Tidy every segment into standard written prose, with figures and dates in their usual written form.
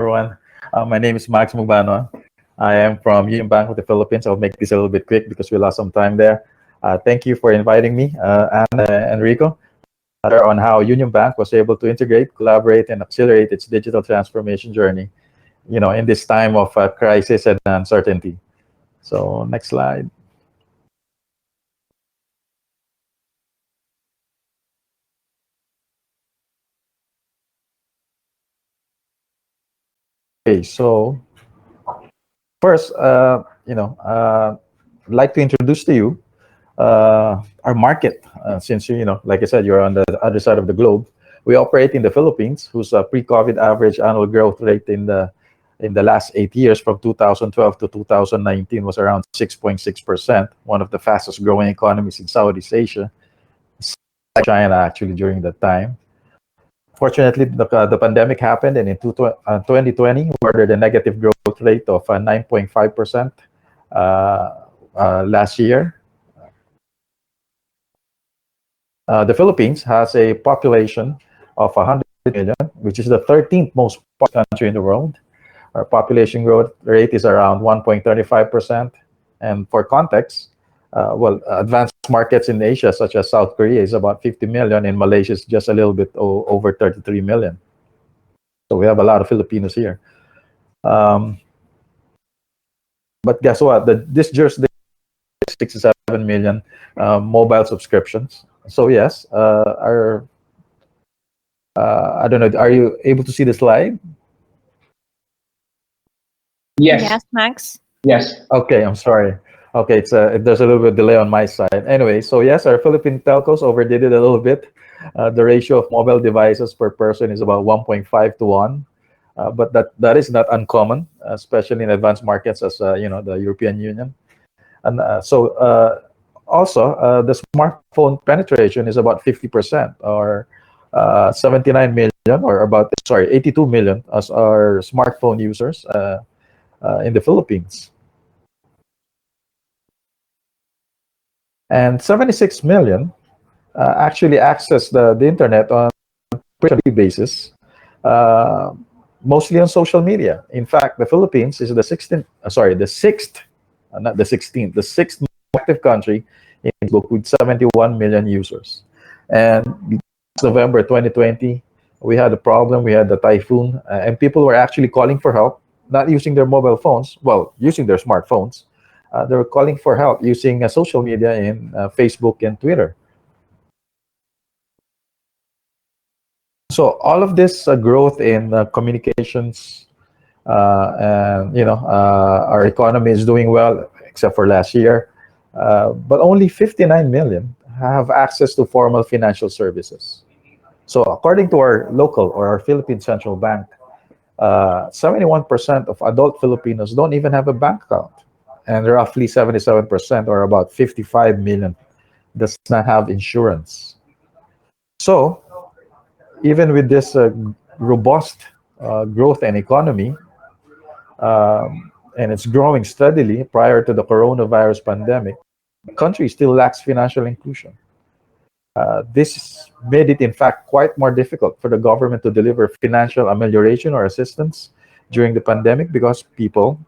everyone. My name is Magbanua. I am from UnionBank of the Philippines. I'll make this a little bit quick because we lost some time there. Thank you for inviting me, and Enrico, on how Union Bank was able to integrate, collaborate, and accelerate its digital transformation journey. In this time of crisis and uncertainty. So, next slide. Okay, so first, I'd like to introduce to you our market. Since like I said, you're on the other side of the globe. We operate in the Philippines, whose pre-COVID average annual growth rate in the last 8 years, from 2012 to 2019, was around 6.6%. One of the fastest growing economies in Southeast Asia, China actually during that time. Fortunately, the pandemic happened, and in 2020, we ordered a negative growth rate of 9.5% last year. The Philippines has a population of 100 million, which is the 13th most populous country in the world. Our population growth rate is around 1.35%. And for context, advanced markets in Asia, such as South Korea, is about 50 million, and Malaysia is just a little bit over 33 million. So we have a lot of Filipinos here. But guess what? This jurisdiction has 67 million mobile subscriptions. So yes, I don't know, are you able to see the slide? Yes, Max. Yes. Okay, I'm sorry. Okay, there's a little bit of delay on my side. Anyway, so yes, our Philippine telcos overdid it a little bit. The ratio of mobile devices per person is about 1.5 to 1. But that is not uncommon, especially in advanced markets as the European Union. And also, the smartphone penetration is about 50%, or 79 million, or 82 million as our smartphone users in the Philippines. And 76 million actually access the internet on a daily basis, mostly on social media. In fact, the Philippines is the sixth, not the 16th, the sixth most active country in Facebook, with 71 million users. And November 2020, we had a problem. We had the typhoon, and people were actually calling for help, not using their mobile phones, using their smartphones. They were calling for help using social media in Facebook and Twitter. So all of this growth in communications, and our economy is doing well, except for last year. But only 59 million have access to formal financial services. So according to our local, or our Philippine Central Bank, 71% of adult Filipinos don't even have a bank account. And roughly 77%, or about 55 million, does not have insurance. So even with this robust growth and economy, and it's growing steadily prior to the coronavirus pandemic, the country still lacks financial inclusion. This made it, in fact, quite more difficult for the government to deliver financial amelioration or assistance during the pandemic, because people,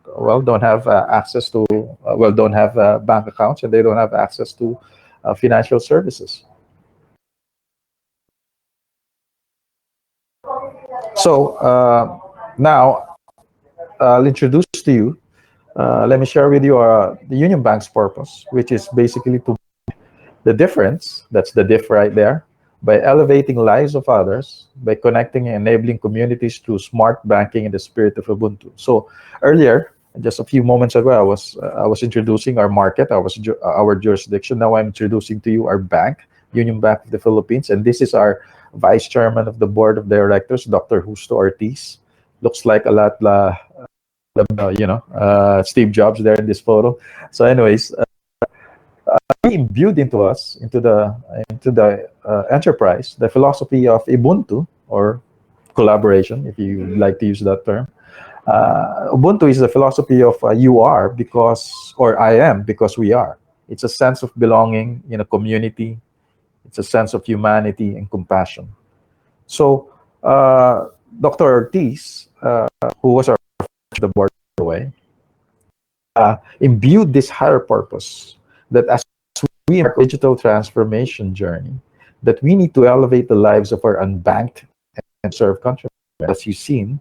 don't have don't have bank accounts, and they don't have access to financial services. So now I'll introduce to you, let me share with you the Union Bank's purpose, which is basically to the difference, that's the diff right there, by elevating lives of others, by connecting and enabling communities through smart banking in the spirit of Ubuntu. So earlier, just a few moments ago, I was introducing our market, our jurisdiction. Now I'm introducing to you our bank, Union Bank of the Philippines, and this is our Vice Chairman of the Board of Directors, Dr. Justo Ortiz. Looks like a lot, Steve Jobs there in this photo. So, anyways, we imbued into us, into the enterprise, the philosophy of Ubuntu, or collaboration, if you like to use that term. Ubuntu is the philosophy of you are because, or I am because we are. It's a sense of belonging in a community. It's a sense of humanity and compassion. So Dr. Ortiz, who was our the board away, imbued this higher purpose that as we embark on digital transformation journey, that we need to elevate the lives of our unbanked and served countrymen. As you've seen,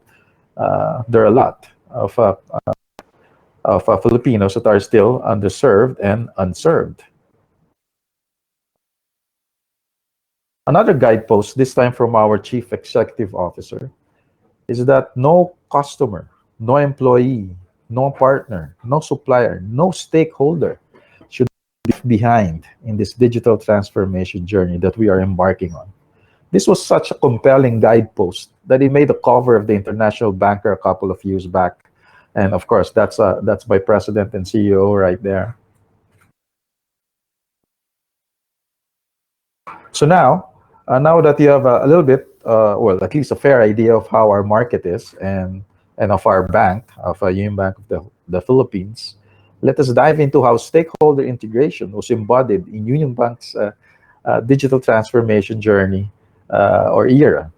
there are a lot of Filipinos that are still underserved and unserved. Another guidepost, this time from our chief executive officer, is that no customer, no employee, no partner, no supplier, no stakeholder should be left behind in this digital transformation journey that we are embarking on. This was such a compelling guidepost that it made the cover of the International Banker a couple of years back. And of course, that's my president and CEO right there. So now that you have a little bit, well, at least a fair idea of how our market is and of our bank, of Union Bank of the Philippines, let us dive into how stakeholder integration was embodied in Union Bank's digital transformation journey or era.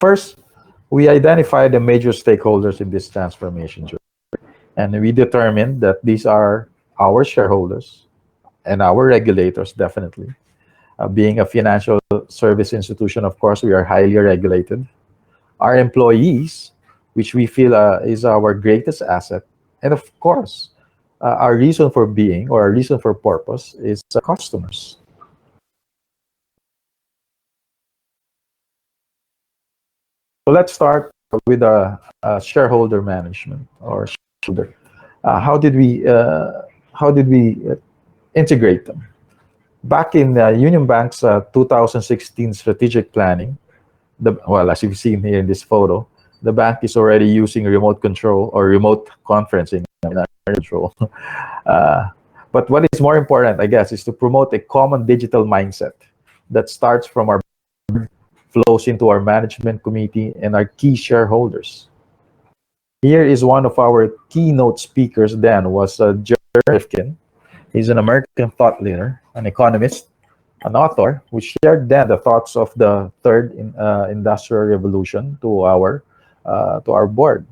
First, we identified the major stakeholders in this transformation journey, and we determined that these are our shareholders and our regulators, definitely. Being a financial service institution, of course, we are highly regulated. Our employees, which we feel is our greatest asset, and of course, our reason for being or our reason for purpose is customers. So let's start with shareholder management or shareholder. How did we integrate them? Back in Union Bank's 2016 strategic planning, well, as you've seen here in this photo, the bank is already using remote control or remote conferencing control. Uh, but what is more important, I guess, is to promote a common digital mindset that starts from our flows into our management committee and our key shareholders. Here is one of our keynote speakers then was Jerry Rifkin. He's an American thought leader, an economist, an author, who shared then the thoughts of the third industrial revolution to our board.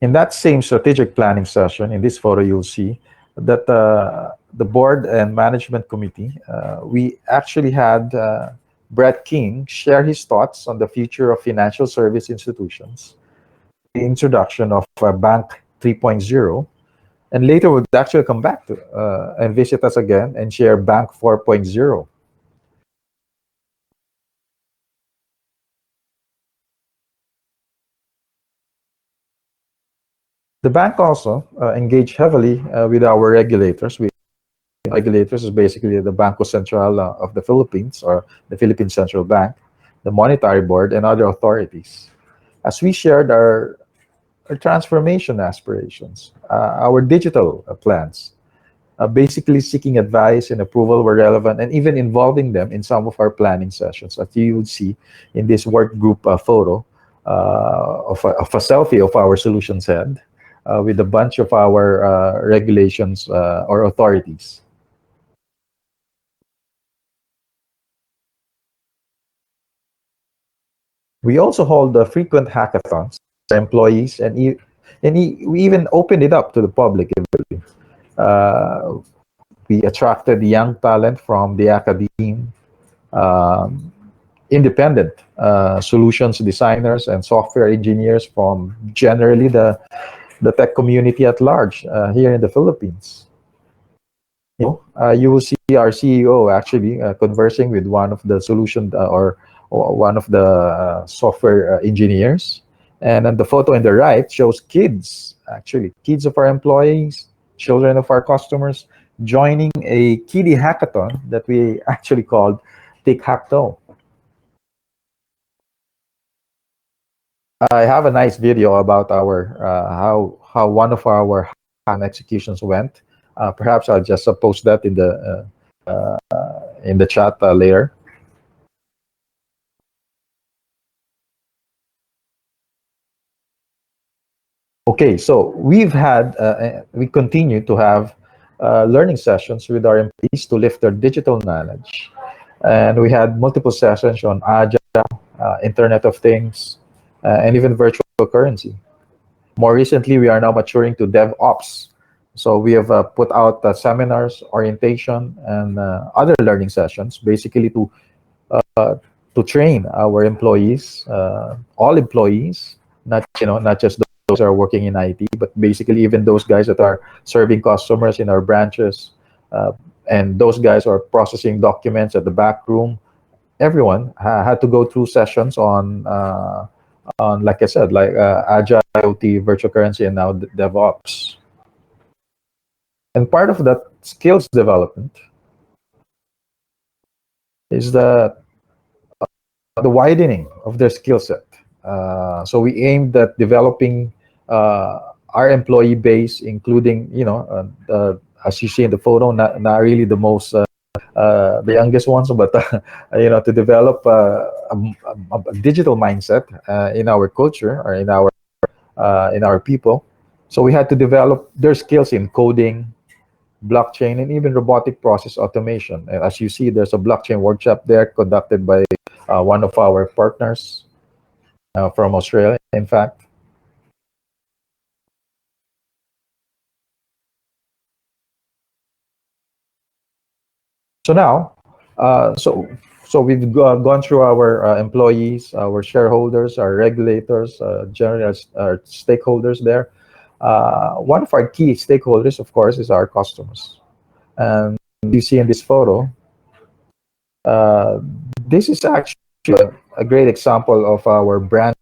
In that same strategic planning session, in this photo, you'll see that the board and management committee, we actually had Brett King share his thoughts on the future of financial service institutions, the introduction of Bank 3.0, and later would actually come back to and visit us again and share Bank 4.0. The bank also engaged heavily with our regulators. Regulators is basically the Banco Central of the Philippines, or the Philippine Central Bank, the Monetary Board, and other authorities. As we shared our transformation aspirations, our digital plans, basically seeking advice and approval where relevant, and even involving them in some of our planning sessions, as you would see in this work group photo of a selfie of our solutions head with a bunch of our regulations or authorities. We also hold frequent hackathons for employees, and we even opened it up to the public. Uh, we attracted young talent from the academe, um, independent solutions designers and software engineers from generally the tech community at large here in the Philippines. You will see our CEO actually conversing with one of the solution or one of the software engineers. And then the photo on the right shows kids, actually, kids of our employees, children of our customers, joining a kiddie hackathon that we actually called Tic Hack Toe. I have a nice video about our how one of our hack executions went. Perhaps I'll just post that in the chat later. Okay, so we continue to have learning sessions with our employees to lift their digital knowledge. And we had multiple sessions on Agile, Internet of Things, and even virtual currency. More recently, we are now maturing to DevOps. So we have put out seminars, orientation, and other learning sessions, basically uh, to train our employees, all employees, not just those that are working in IT, but basically even those guys that are serving customers in our branches, uh, and those guys who are processing documents at the back room. Everyone had to go through sessions on, like I said, like Agile, IoT, virtual currency, and now DevOps. And part of that skills development is the widening of their skill set. So we aimed at developing our employee base, including, as you see in the photo, not really the youngest ones, but to develop a digital mindset in our culture or in our people. So we had to develop their skills in coding, blockchain, and even robotic process automation. And as you see, there's a blockchain workshop there conducted by one of our partners from Australia, in fact. So now, so we've gone through our employees, our shareholders, our regulators, generally our stakeholders there. One of our key stakeholders, of course, is our customers. And you see in this photo, uh, this is actually a great example of our brand.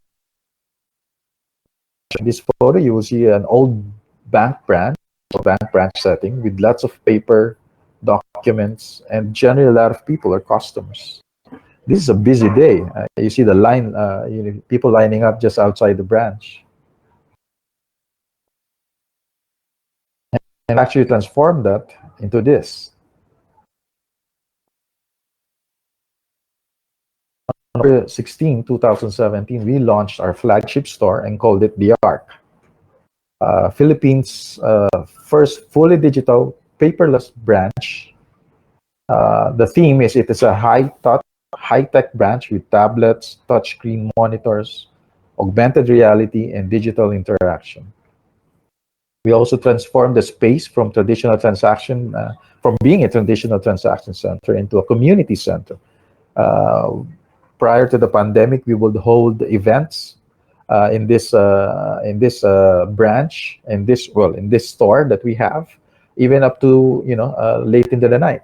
In this photo, you will see an old bank branch, setting with lots of paper, documents, and generally a lot of people are customers. This is a busy day. You see the line, people lining up just outside the branch. And actually transform that into this. On November 16, 2017, we launched our flagship store and called it The Arc. Philippines' first fully digital, paperless branch. The theme is it is a high-tech branch with tablets, touchscreen monitors, augmented reality, and digital interaction. We also transformed the space from being a traditional transaction center into a community center. Uh, Prior to the pandemic, we would hold events in this branch, in this store that we have, even up to late into the night.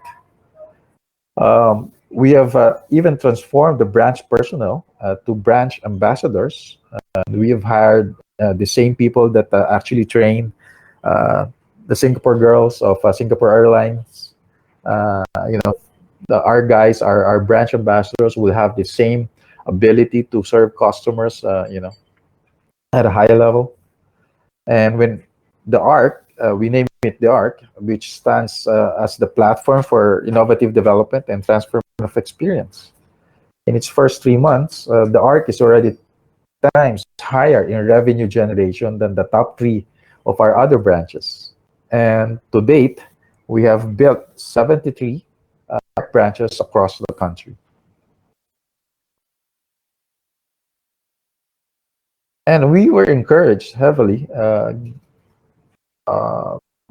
We have even transformed the branch personnel to branch ambassadors. We have hired the same people that actually train uh, the Singapore girls of Singapore Airlines. You know, our guys, our branch ambassadors, will have the same ability to serve customers, at a higher level. And when the ARC, we name it the ARC, which stands as the platform for innovative development and transformation of experience. In its first 3 months, the ARC is already times higher in revenue generation than the top three of our other branches. And to date, we have built 73 branches across the country. And we were encouraged heavily uh,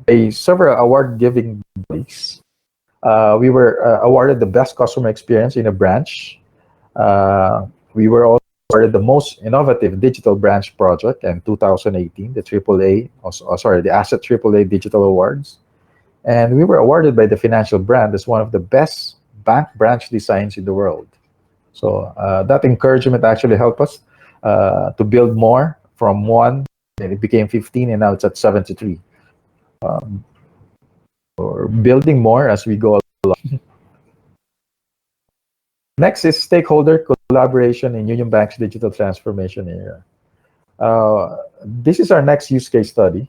by several award-giving bodies. We were awarded the best customer experience in a branch. We were also awarded the most innovative digital branch project in 2018, the the Asset AAA Digital Awards. And we were awarded by the Financial Brand as one of the best bank branch designs in the world. So that encouragement actually helped us to build more from one, and it became 15, and now it's at 73. Or building more as we go along. Next is stakeholder collaboration in UnionBank's digital transformation area. This is our next use case study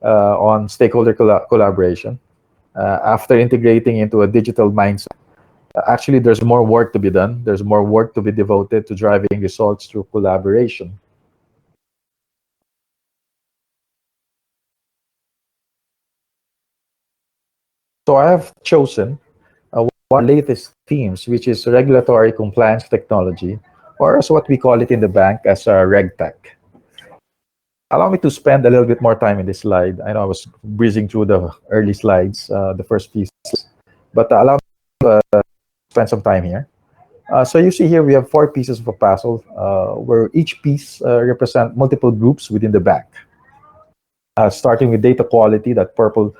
on stakeholder collaboration. After integrating into a digital mindset, actually, there's more work to be done. There's more work to be devoted to driving results through collaboration. So I have chosen one of the latest themes, which is regulatory compliance technology, or as what we call it in the bank as RegTech. Allow me to spend a little bit more time in this slide. I know I was breezing through the early slides, the first piece, but allow me to spend some time here. So you see here we have four pieces of a puzzle, where each piece represent multiple groups within the bank. Starting with data quality, that purple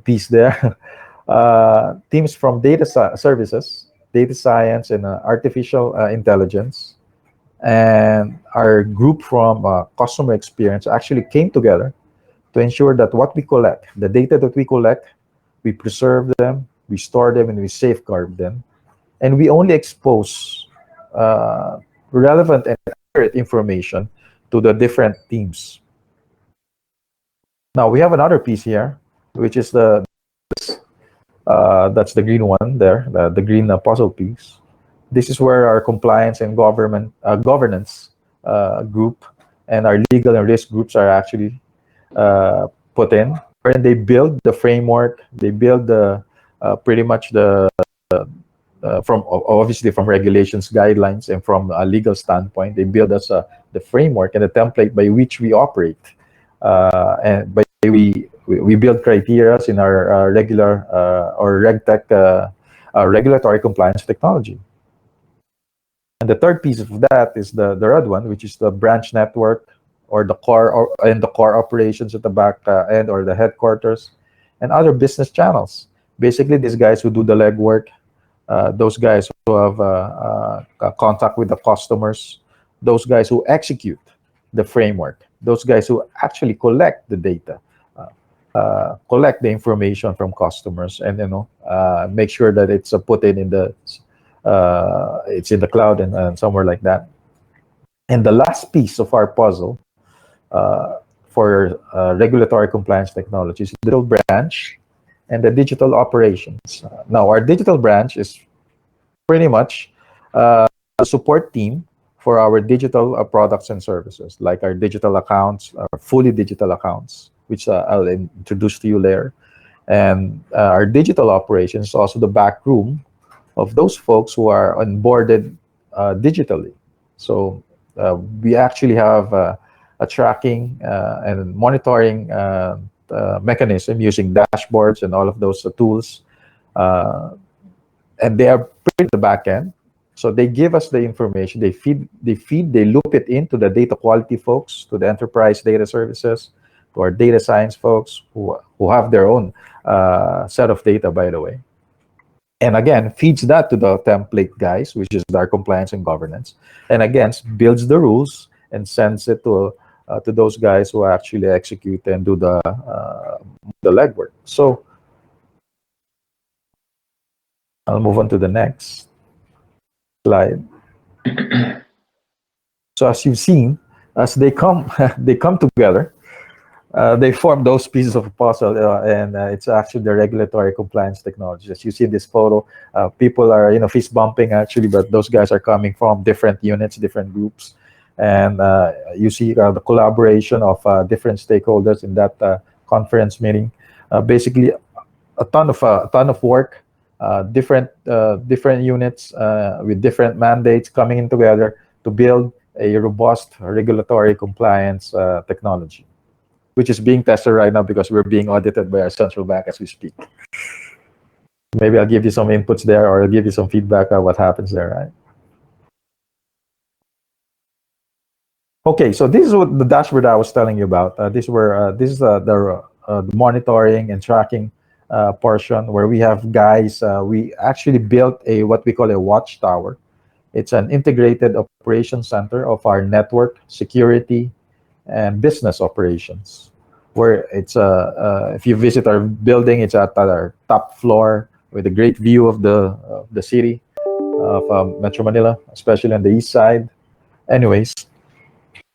piece there. Teams from services, data science, and artificial intelligence, and our group from customer experience actually came together to ensure that what we collect, the data that we collect, we preserve them, we store them, and we safeguard them. And we only expose uh, relevant and accurate information to the different teams. Now we have another piece here, which is that's the green one there, the green puzzle piece. This is where our compliance and governance group and our legal and risk groups are actually put in, wherein they build the framework, they build the pretty much the from obviously from regulations, guidelines, and from a legal standpoint, they build us the framework and the template by which we operate, and by we build criteria in our regular or RegTech regulatory compliance technology. And the third piece of that is the red one, which is the branch network or the core and the core operations at the back end or the headquarters and other business channels. Basically, these guys who do the legwork, those guys who have contact with the customers, those guys who execute the framework, those guys who actually collect the data, collect the information from customers, and make sure that it's put in the it's in the cloud and somewhere like that. And the last piece of our puzzle for regulatory compliance technologies is the digital branch and the digital operations. Now, our digital branch is pretty much a support team for our digital products and services, like our digital accounts, our fully digital accounts, which I'll introduce to you later. And our digital operations is also the back room of those folks who are onboarded digitally. So we actually have a tracking and monitoring mechanism using dashboards and all of those tools. And they are pretty at the back end. So they give us the information, they loop it into the data quality folks, to the enterprise data services, to our data science folks who have their own set of data, by the way. And again, feeds that to the template guys, which is our compliance and governance. And again, builds the rules and sends it to those guys who actually execute and do the legwork. So I'll move on to the next slide. So as you've seen, as they come they come together, they form those pieces of a puzzle, and it's actually the regulatory compliance technology. As you see in this photo, people are fist bumping actually, but those guys are coming from different units, different groups, and you see the collaboration of different stakeholders in that conference meeting. Basically, a ton of work, different units with different mandates coming in together to build a robust regulatory compliance technology, which is being tested right now because we're being audited by our central bank as we speak. Maybe I'll give you some inputs there, or I'll give you some feedback on what happens there, right? Okay, so this is what the dashboard I was telling you about. This is the monitoring and tracking portion where we have guys. We actually built what we call a watchtower. It's an integrated operation center of our network, security, and business operations. Where it's if you visit our building, it's at our top floor with a great view of the city of Metro Manila, especially on the east side. Anyways,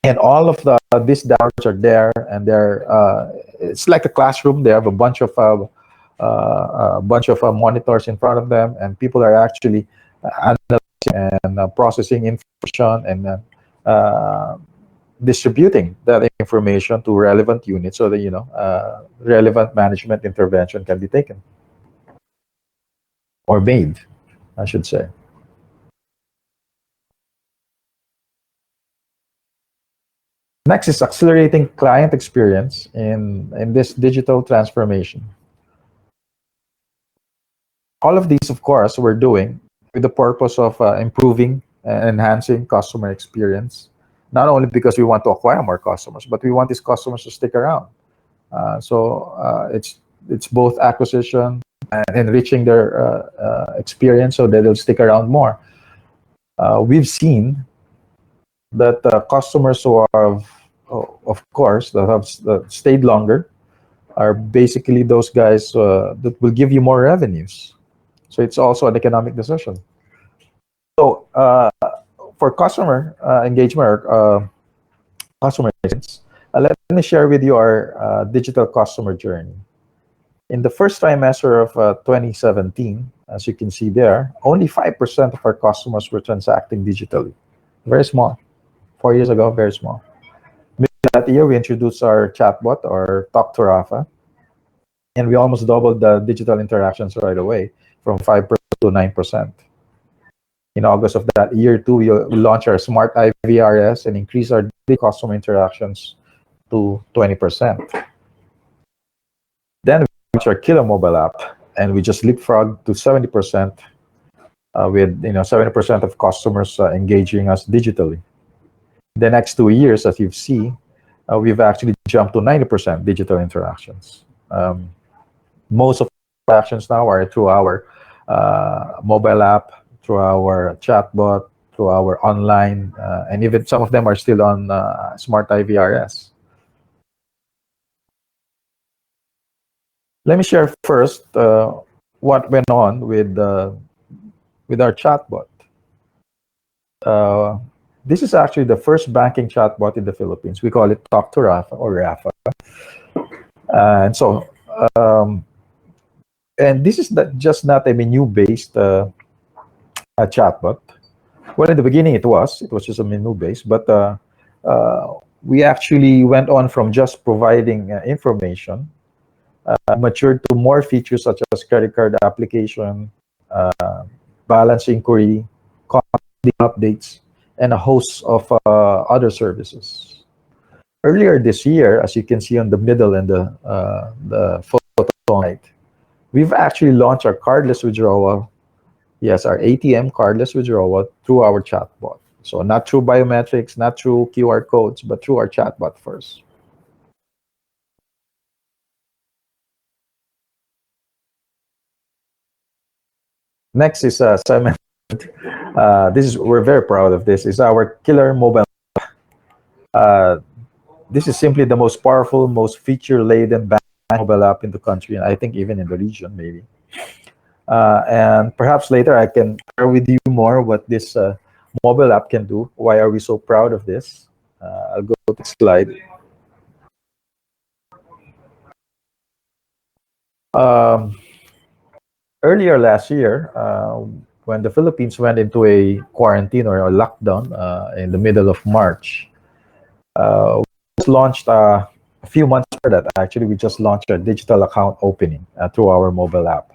and all of these dashboards are there, and they're it's like a classroom. They have a bunch of monitors in front of them, and people are actually analyzing and processing information and distributing that information to relevant units so that relevant management intervention can be taken. or made, I should say. Next is accelerating client experience in this digital transformation. All of these, of course, we're doing with the purpose of improving and enhancing customer experience, not only because we want to acquire more customers, but we want these customers to stick around. It's both acquisition and enriching their experience so that they'll stick around more. We've seen that customers who have, of course, that stayed longer are basically those guys that will give you more revenues. So it's also an economic decision. So for customer engagement or customer experience, let me share with you our digital customer journey. In the first trimester of 2017, as you can see there, only 5% of our customers were transacting digitally. Very small. 4 years ago, very small. That year, we introduced our chatbot, or Talk to Rafa, and we almost doubled the digital interactions right away from 5% to 9%. In August of that year, too, we launched our Smart IVRS and increased our daily customer interactions to 20%. Then we launched our Killer mobile app, and we just leapfrogged to 70%, with 70% of customers engaging us digitally. The next 2 years, as you see, we've actually jumped to 90% digital interactions. Most of the interactions now are through our mobile app, through our chatbot, through our online, and even some of them are still on Smart IVRS. Let me share first what went on with our chatbot. This is actually the first banking chatbot in the Philippines. We call it Talk to Rafa, or Rafa. And this is just not a menu-based chatbot. Well, in the beginning, it was just a menu-based, but we actually went on from just providing information, matured to more features such as credit card application, balance inquiry, contact updates, and a host of other services. Earlier this year, as you can see on the middle and the photo right, we've actually launched our cardless withdrawal. Yes, our ATM cardless withdrawal through our chatbot. So not through biometrics, not through QR codes, but through our chatbot first. Next is Simon. We're very proud of this. Is our Killer mobile. This is simply the most powerful, most feature-laden mobile app in the country, and I think even in the region, maybe. And perhaps later I can share with you more what this mobile app can do. Why are we so proud of this? I'll go to the slide. Earlier last year, when the Philippines went into a quarantine or a lockdown in the middle of March, we launched a few months after that. Actually, we just launched a digital account opening through our mobile app,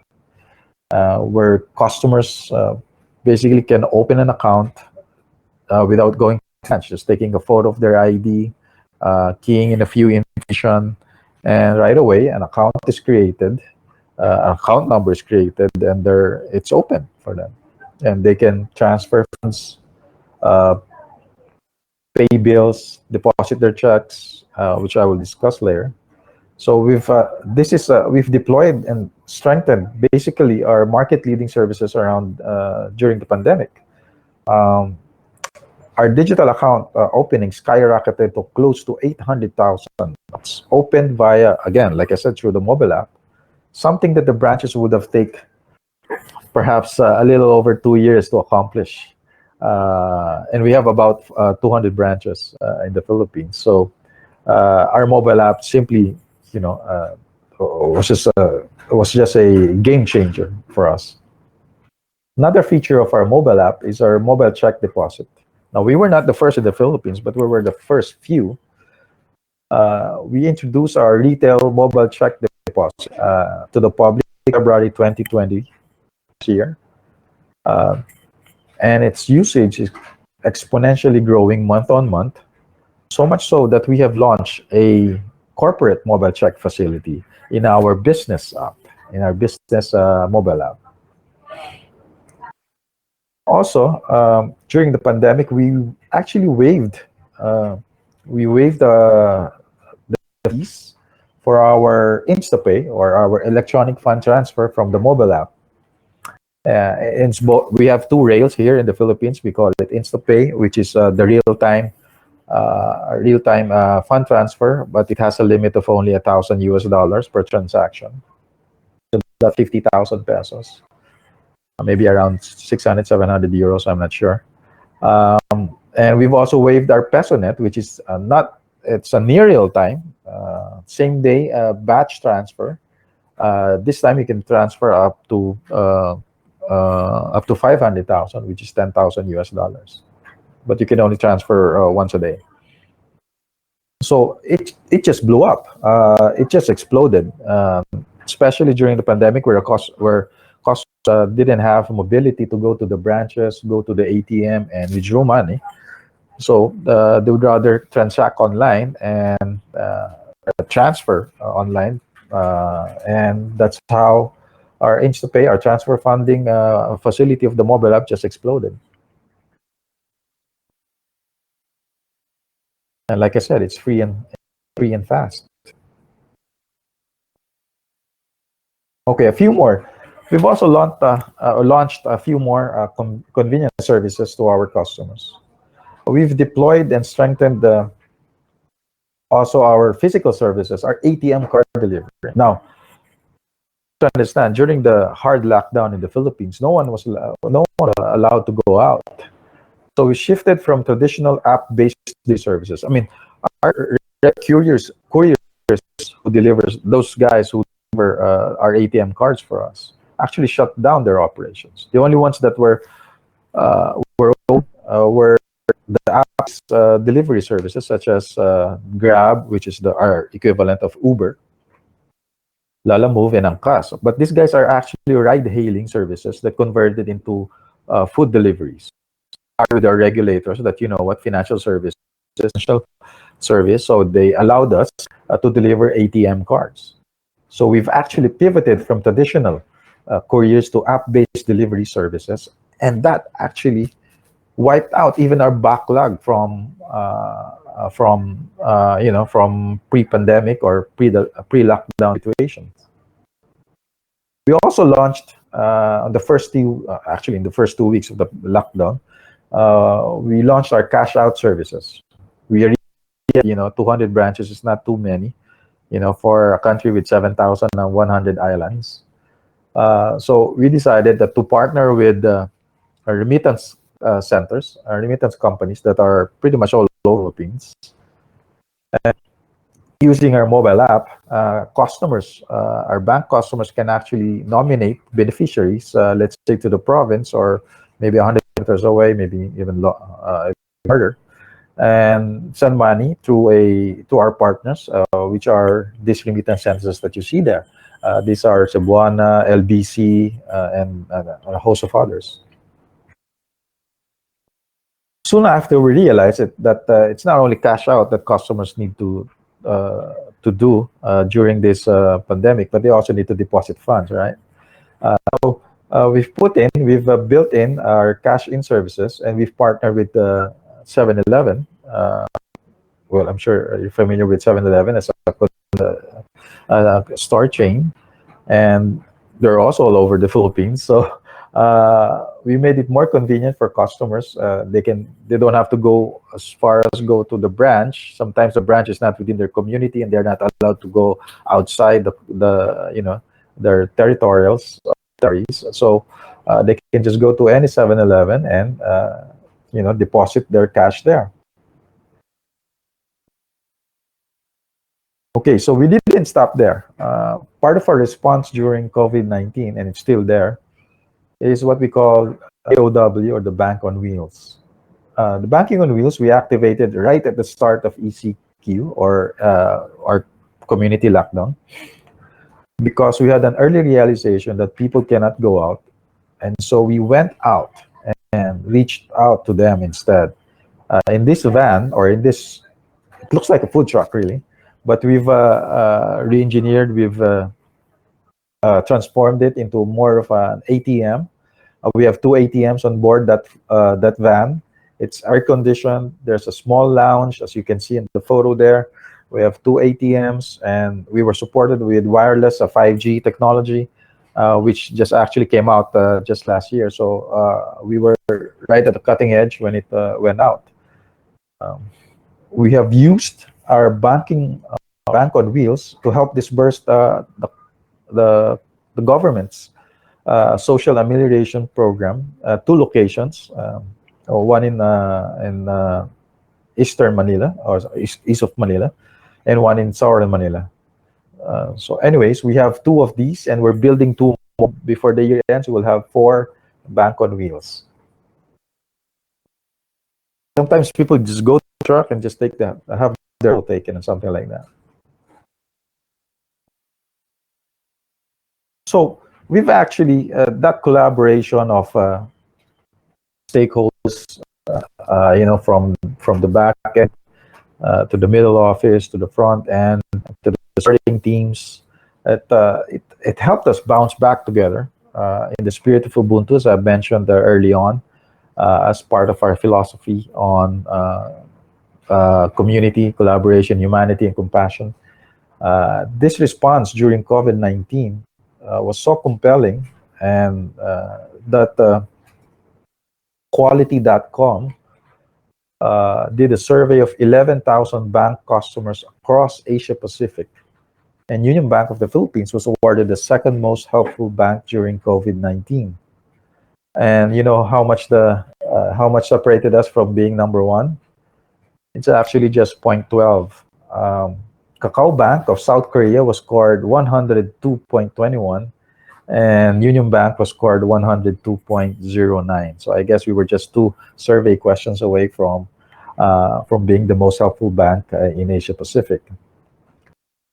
where customers basically can open an account without going to branch, just taking a photo of their ID, keying in a few information, and right away an account is created, an account number is created, and it's open for them, and they can transfer funds, pay bills, deposit their checks, which I will discuss later. So we've deployed and strengthened basically our market-leading services around during the pandemic. Our digital account opening skyrocketed to close to 800,000. It's opened via, again, like I said, through the mobile app, something that the branches would have taken perhaps a little over 2 years to accomplish. And we have about 200 branches in the Philippines. So our mobile app simply, was just a game changer for us. Another feature of our mobile app is our mobile check deposit. Now, we were not the first in the Philippines, but we were the first few. We introduced our retail mobile check deposit to the public in February 2020. year, uh, and its usage is exponentially growing month on month. So much so that we have launched a corporate mobile check facility in our business app, in our business mobile app. Also, during the pandemic, uh, we waived the fees for our InstaPay or our electronic fund transfer from the mobile app. We have two rails here in the Philippines. We call it InstaPay, which is the real time fund transfer, but it has a limit of only $1,000 per transaction. So that's 50,000 pesos, maybe around 600, 700 euros. I'm not sure. And we've also waived our PesoNet, which is not, it's a near real time, same day batch transfer. This time you can transfer up to 500,000, which is 10,000 US dollars. But you can only transfer once a day. So it just blew up. It just exploded, especially during the pandemic, where costs didn't have mobility to go to the branches, go to the ATM, and withdraw money. So they would rather transact online and transfer online, and that's how our InstaPay, our transfer funding facility of the mobile app, just exploded. And like I said, it's free and fast. Okay, a few more. We've also launched a few more convenience services to our customers. We've deployed and strengthened also our physical services, our ATM card delivery. Now, to understand, during the hard lockdown in the Philippines, no one allowed to go out. So we shifted from traditional app-based services. I mean, our couriers who delivers, those guys who deliver our ATM cards for us, actually shut down their operations. The only ones that were the apps delivery services, such as Grab, which is our equivalent of Uber, Lala Move, and Angkas. But these guys are actually ride-hailing services that converted into food deliveries. With our regulators, that financial service is essential service, so they allowed us to deliver ATM cards. So we've actually pivoted from traditional couriers to app-based delivery services, and that actually wiped out even our backlog from pre-pandemic or pre-lockdown situations. We also launched on the first actually in the first 2 weeks of the lockdown. We launched our cash out services. We are, 200 branches is not too many, for a country with 7,100 islands. So we decided that to partner with remittance centers, remittance companies that are pretty much all over the Philippines. And using our mobile app, our bank customers can actually nominate beneficiaries, let's say to the province or maybe 100 kilometers away, maybe even further, and send money to our partners, which are these remittance centers that you see there. These are Cebuana, LBC, and a host of others. Soon after, we realized that it's not only cash out that customers need to do during this pandemic, but they also need to deposit funds, right? So we've built in our cash in services, and we've partnered with 7-Eleven. Well, I'm sure you're familiar with 7-Eleven as a store chain, and they're also all over the Philippines. So we made it more convenient for customers. They don't have to go as far as go to the branch. Sometimes the branch is not within their community, and they're not allowed to go outside their territorials. So they can just go to any 7-Eleven and deposit their cash there. Okay, so we didn't stop there. Part of our response during COVID-19, and it's still there, is what we call AOW, or the Bank on Wheels. The Banking on Wheels we activated right at the start of ECQ, or our community lockdown, because we had an early realization that people cannot go out, And so we went out and reached out to them instead. In this van, or in this, it looks like a food truck really, but we've re-engineered, we've transformed it into more of an ATM. We have two ATMs on board that van. It's air conditioned. There's a small lounge, as you can see in the photo there. We have two ATMs, and we were supported with wireless 5G technology, which just actually came out just last year. So we were right at the cutting edge when it went out. Um, we have used our bank on wheels to help disburse the, the government's social amelioration program, two locations, one in eastern Manila, or east of Manila, and one in southern Manila. So anyways, we have two of these, and we're building two more. Before the year ends. We will have four bank on wheels. Sometimes people just go to the truck and just take that, have their photo taken and something like that. So we've actually that collaboration of stakeholders, from the back end to the middle office, to the front end, to the starting teams. It helped us bounce back together in the spirit of Ubuntu, as I mentioned early on, as part of our philosophy on community, collaboration, humanity, and compassion. This response during COVID-19 was so compelling, and that Quality.com did a survey of 11,000 bank customers across Asia Pacific, and Union Bank of the Philippines was awarded the second most helpful bank during COVID-19. And you know how much separated us from being number one? It's actually just 0.12. Kakao Bank of South Korea was scored 102.21, and Union Bank was scored 102.09. So I guess we were just two survey questions away from being the most helpful bank in Asia Pacific.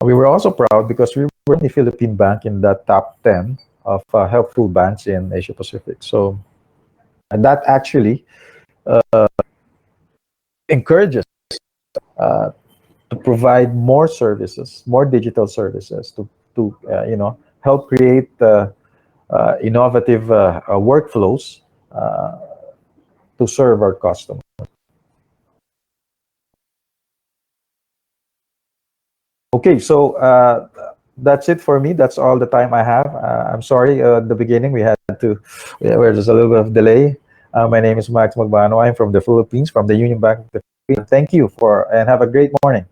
We were also proud because we were the Philippine bank in that top 10 of helpful banks in Asia Pacific. So, and that actually encourages uh, to provide more services, more digital services to help create innovative workflows uh, to serve our customers. Okay, so that's it for me. That's all the time I have. I'm sorry, at the beginning we there's a little bit of delay. My name is Magbanua. I'm from the Philippines, from the Union Bank of the Philippines. Thank you and have a great morning.